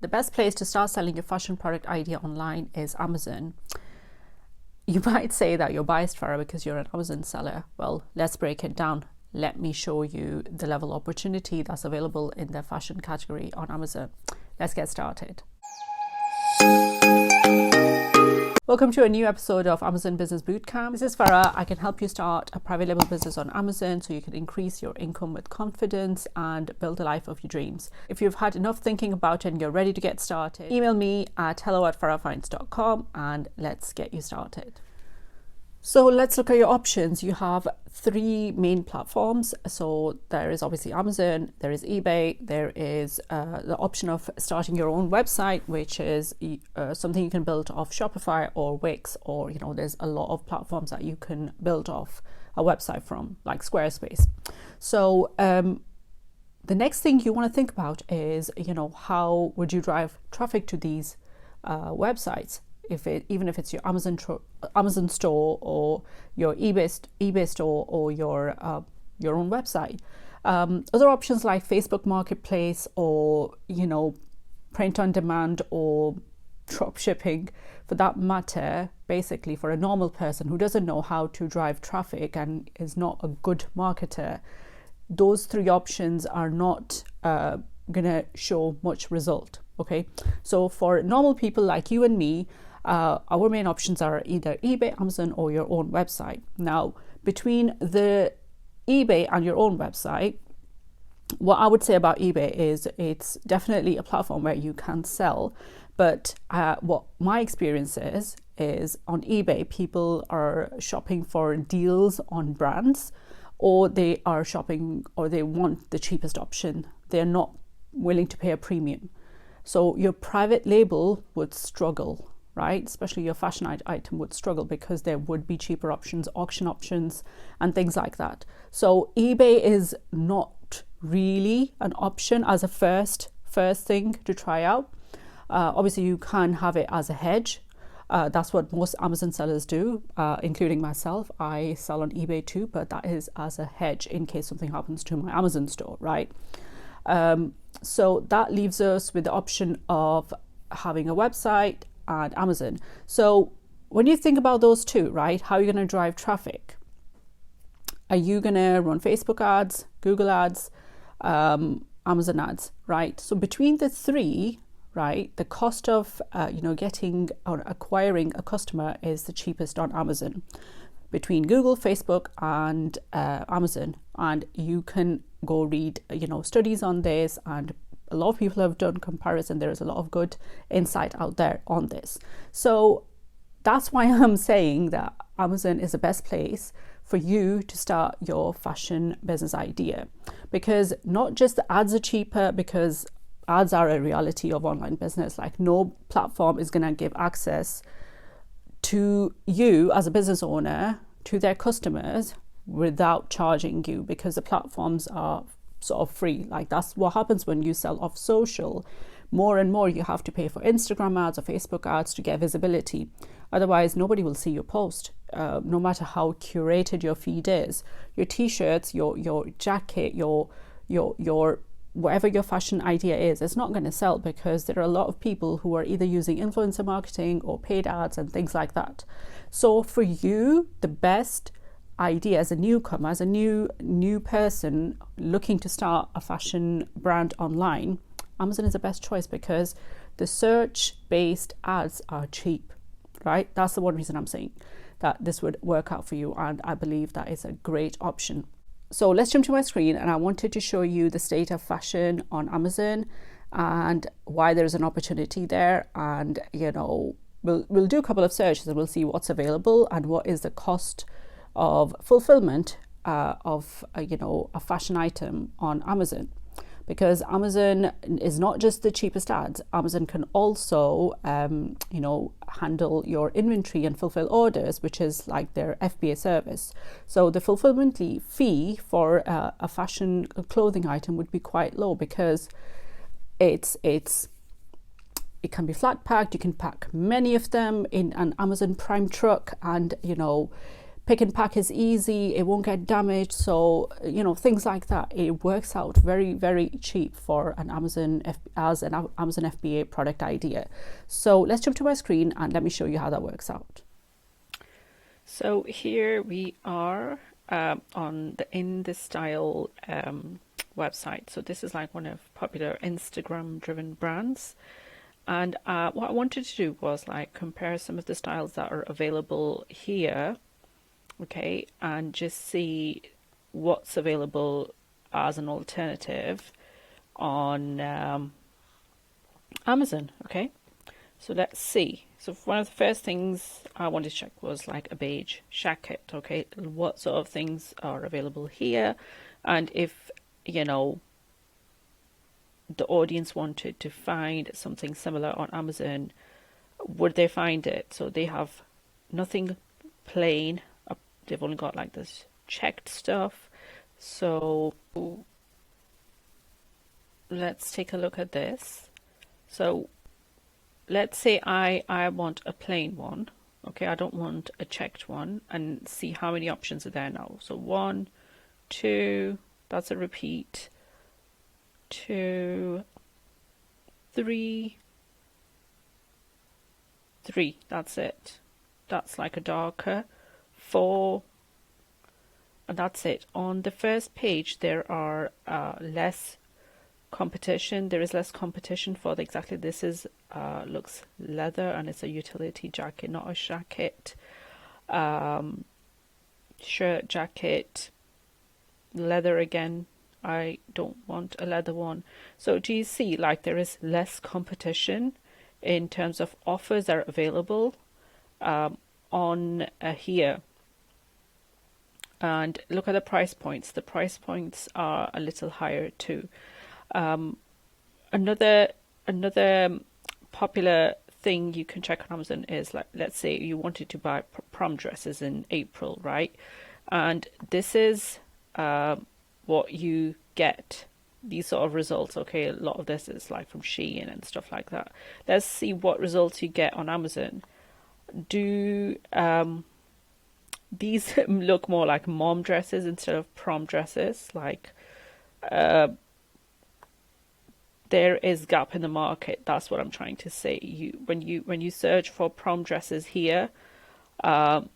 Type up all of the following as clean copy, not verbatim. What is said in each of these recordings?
The best place to start selling your fashion product idea online is Amazon. You might say that you're biased, Farah, because you're an Amazon seller. Well, let's break it down. Let me show you the level of opportunity that's available in the fashion category on Amazon. Let's get started. Welcome to a new episode of Amazon Business Bootcamp. This is Farah. I can help you start a private label business on Amazon so you can increase your income with confidence and build a life of your dreams. If you've had enough thinking about it and you're ready to get started, email me at hello@farahfinds.com and let's get you started. So let's look at your options. You have three main platforms. So there is obviously Amazon, there is eBay, there is the option of starting your own website, which is something you can build off Shopify or Wix, or there's a lot of platforms that you can build off a website from, like Squarespace. So the next thing you want to think about is how would you drive traffic to these websites? Even if it's your Amazon store or your eBay store or your own website. Other options like Facebook Marketplace or print on demand or drop shipping, for that matter, basically for a normal person who doesn't know how to drive traffic and is not a good marketer, those three options are not gonna show much result. Okay, so for normal people like you and me, our main options are either eBay, Amazon, or your own website. Now, between the eBay and your own website, what I would say about eBay is it's definitely a platform where you can sell. But what my experience is on eBay, people are shopping for deals on brands, or they are shopping or they want the cheapest option. They're not willing to pay a premium. So your private label would struggle, right? Especially your fashion item would struggle because there would be cheaper options, auction options, and things like that. So eBay is not really an option as a first thing to try out. Obviously, you can have it as a hedge. That's what most Amazon sellers do, including myself. I sell on eBay too, but that is as a hedge in case something happens to my Amazon store, right? So that leaves us with the option of having a website and Amazon. So when you think about those two, right, how are you going to drive traffic? Are you going to run Facebook ads, Google ads, Amazon ads, right? So between the three, right, the cost of getting or acquiring a customer is the cheapest on Amazon, between Google, Facebook, and Amazon. And you can go read studies on this, and a lot of people have done comparison. There is a lot of good insight out there on this. So that's why I'm saying that Amazon is the best place for you to start your fashion business idea, because not just the ads are cheaper, because ads are a reality of online business. Like, no platform is going to give access to you as a business owner to their customers without charging you, because the platforms are sort of free. Like, that's what happens when you sell off social. More and more you have to pay for Instagram ads or Facebook ads to get visibility. Otherwise, nobody will see your post, no matter how curated your feed is. Your t-shirts, your jacket, your whatever your fashion idea is, it's not going to sell, because there are a lot of people who are either using influencer marketing or paid ads and things like that. So for you, the best idea as a newcomer, as a new person looking to start a fashion brand online, Amazon is the best choice, because the search-based ads are cheap, right? That's the one reason I'm saying that this would work out for you, and I believe that is a great option. So let's jump to my screen, and I wanted to show you the state of fashion on Amazon and why there's an opportunity there. And we'll do a couple of searches and we'll see what's available and what is the cost of fulfillment of a fashion item on Amazon, because Amazon is not just the cheapest ads. Amazon can also handle your inventory and fulfill orders, which is like their FBA service. So the fulfillment fee for a fashion clothing item would be quite low, because it can be flat packed. You can pack many of them in an Amazon Prime truck and pick and pack is easy, it won't get damaged. So, you know, things like that. It works out very, very cheap for an Amazon FBA product idea. So let's jump to my screen and let me show you how that works out. So here we are on the In This Style website. So this is like one of popular Instagram driven brands. And what I wanted to do was like compare some of the styles that are available here, okay, and just see what's available as an alternative on Amazon, okay. So let's see. So one of the first things I wanted to check was like a beige jacket, okay. What sort of things are available here, and if, you know, the audience wanted to find something similar on Amazon, would they find it? So they have nothing plain. They've only got like this checked stuff. So let's take a look at this. So let's say I want a plain one. Okay, I don't want a checked one, and see how many options are there now. So 1, 2, that's a repeat. 2, 3, that's it. That's like a darker. 4, and that's it. On the first page there are less competition. There is less competition for exactly this is looks leather, and it's a utility jacket, not a jacket. Shirt, jacket, leather again. I don't want a leather one. So do you see, like, there is less competition in terms of offers that are available on here. And look at the price points. The price points are a little higher too. Another popular thing you can check on Amazon is, like, let's say you wanted to buy prom dresses in April, right? And this is what you get, these sort of results. Okay, a lot of this is like from Shein and stuff like that. Let's see what results you get on Amazon. Do these look more like mom dresses instead of prom dresses? Like there is gap in the market. That's what I'm trying to say. When you search for prom dresses here, as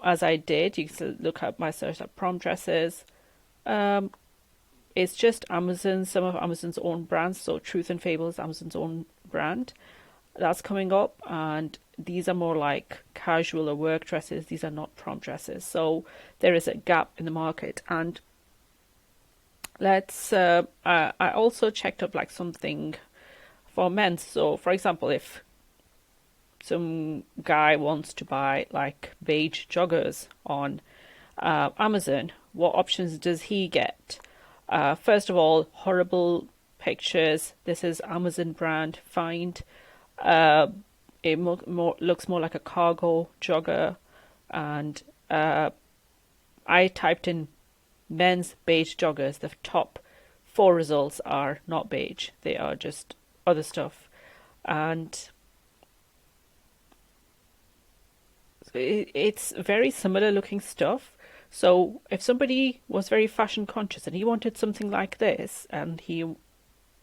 I did, you can look at my search at prom dresses. It's just Amazon, some of Amazon's own brands. So Truth and Fable is Amazon's own brand. That's coming up, and these are more like casual or work dresses. These are not prom dresses. So there is a gap in the market. And let's I also checked up like something for men. So for example, if some guy wants to buy like beige joggers on Amazon, what options does he get? First of all, horrible pictures. This is Amazon brand. Find it looks more like a cargo jogger, and I typed in men's beige joggers. The top 4 results are not beige. They are just other stuff, and it's very similar looking stuff. So if somebody was very fashion conscious and he wanted something like this, and he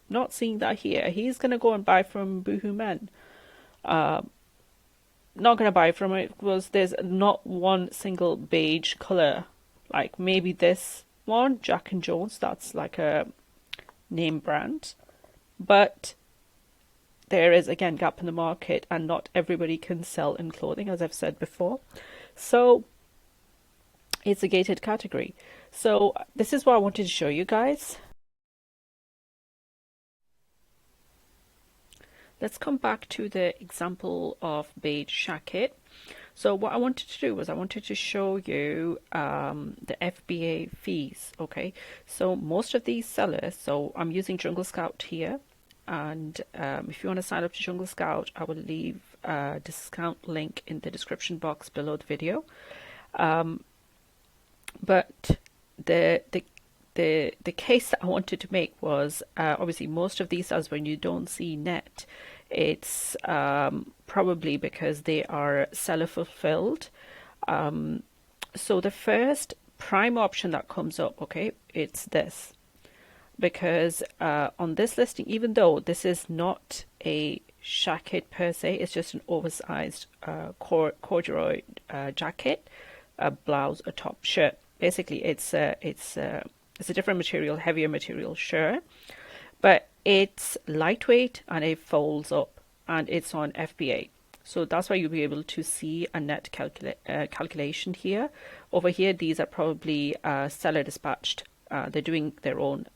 not seeing that here, he's going to go and buy from Boohoo Men. Not going to buy from it because there's not one single beige color. Like maybe this one, Jack and Jones, that's like a name brand. But there is, again, gap in the market, and not everybody can sell in clothing, as I've said before. So it's a gated category. So this is what I wanted to show you guys. Let's come back to the example of beige jacket. So what I wanted to do was I wanted to show you the FBA fees. Okay, so most of these sellers, so I'm using Jungle Scout here, and if you want to sign up to Jungle Scout, I will leave a discount link in the description box below the video. But the case that I wanted to make was obviously most of these sales, when you don't see net, it's probably because they are seller fulfilled. So the first prime option that comes up, okay, it's this. Because on this listing, even though this is not a jacket per se, it's just an oversized corduroy jacket, a blouse, a top, shirt. Basically, it's a different material, heavier material shirt, but it's lightweight and it folds up, and it's on FBA. So that's why you'll be able to see a net calculation here. Over here, these are probably seller dispatched. They're doing their own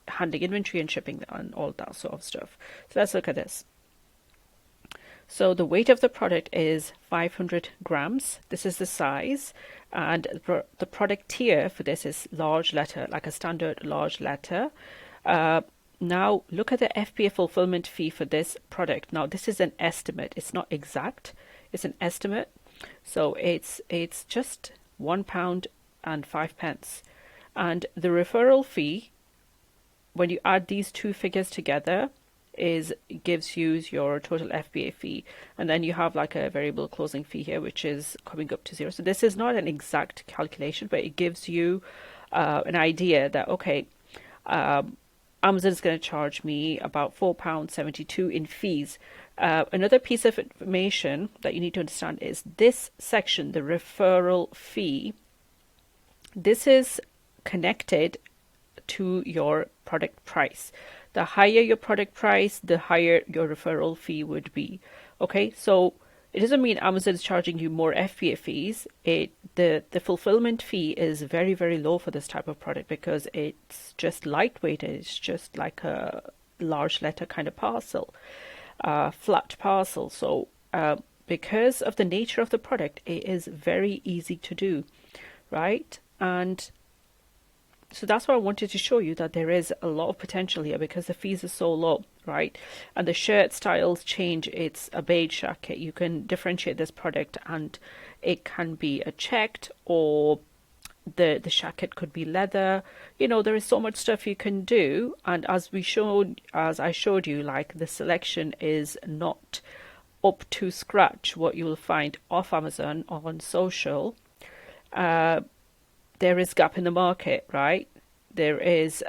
handling inventory and shipping and all that sort of stuff. So let's look at this. So the weight of the product is 500 grams. This is the size, and the product tier for this is large letter, like a standard large letter. Now look at the FBA fulfillment fee for this product. Now this is an estimate. It's not exact. It's an estimate. So it's just £1 and 5 pence. And the referral fee, when you add these two figures together, gives you your total FBA fee. And then you have like a variable closing fee here, which is coming up to 0. So this is not an exact calculation, but it gives you an idea that, okay, Amazon is going to charge me about £4.72 in fees. Another piece of information that you need to understand is this section, the referral fee. This is connected to your product price. The higher your product price, the higher your referral fee would be. Okay, so it doesn't mean Amazon is charging you more FBA fees. The fulfillment fee is very, very low for this type of product because it's just lightweight. It's just like a large letter kind of parcel, flat parcel. So because of the nature of the product, it is very easy to do, right? And so that's why I wanted to show you that there is a lot of potential here because the fees are so low, right? And the shirt styles change. It's a beige jacket. You can differentiate this product, and it can be a checked, or the jacket could be leather. You know, there is so much stuff you can do. And as I showed you, like the selection is not up to scratch what you will find off Amazon or on social. There is gap in the market, right? There is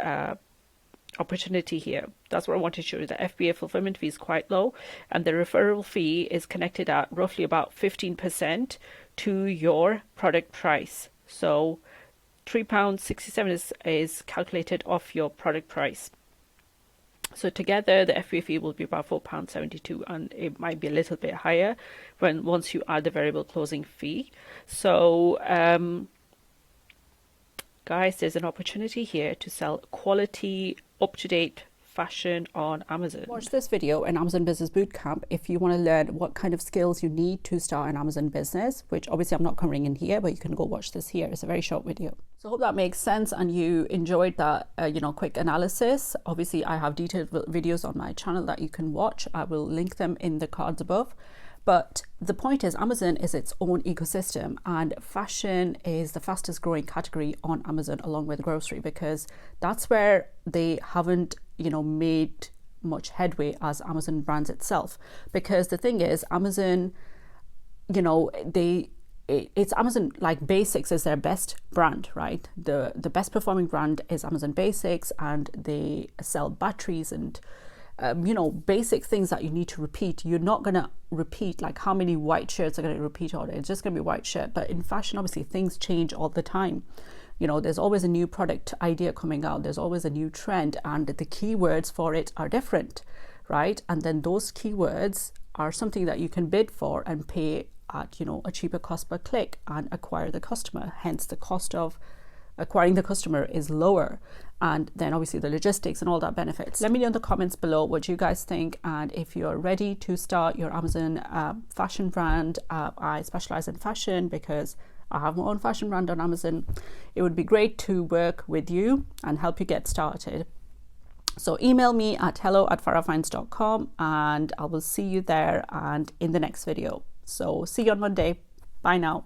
opportunity here. That's what I want to show you. The FBA fulfillment fee is quite low, and the referral fee is connected at roughly about 15% to your product price. So £3.67 is calculated off your product price. So together, the FBA fee will be about £4.72, and it might be a little bit higher once you add the variable closing fee. So guys, there's an opportunity here to sell quality, up-to-date fashion on Amazon. Watch this video in Amazon Business Bootcamp if you want to learn what kind of skills you need to start an Amazon business, which obviously I'm not covering in here, but you can go watch this here. It's a very short video. So I hope that makes sense and you enjoyed that, quick analysis. Obviously, I have detailed videos on my channel that you can watch. I will link them in the cards above. But the point is, Amazon is its own ecosystem, and fashion is the fastest growing category on Amazon along with grocery, because that's where they haven't, made much headway as Amazon brands itself. Because the thing is, Amazon, it's Amazon, like Basics is their best brand, right? The best performing brand is Amazon Basics, and they sell batteries and basic things that you need to repeat. You're not going to repeat like how many white shirts are going to repeat order. It's just going to be white shirt. But in fashion, obviously, things change all the time. There's always a new product idea coming out. There's always a new trend, and the keywords for it are different, right? And then those keywords are something that you can bid for and pay at, a cheaper cost per click and acquire the customer. Hence, the cost of acquiring the customer is lower, and then obviously the logistics and all that benefits. Let me know in the comments below what you guys think, and if you're ready to start your Amazon fashion brand. I specialize in fashion because I have my own fashion brand on Amazon. It would be great to work with you and help you get started. So email me at hello@farahfinds.com, and I will see you there and in the next video. So see you on Monday. Bye now.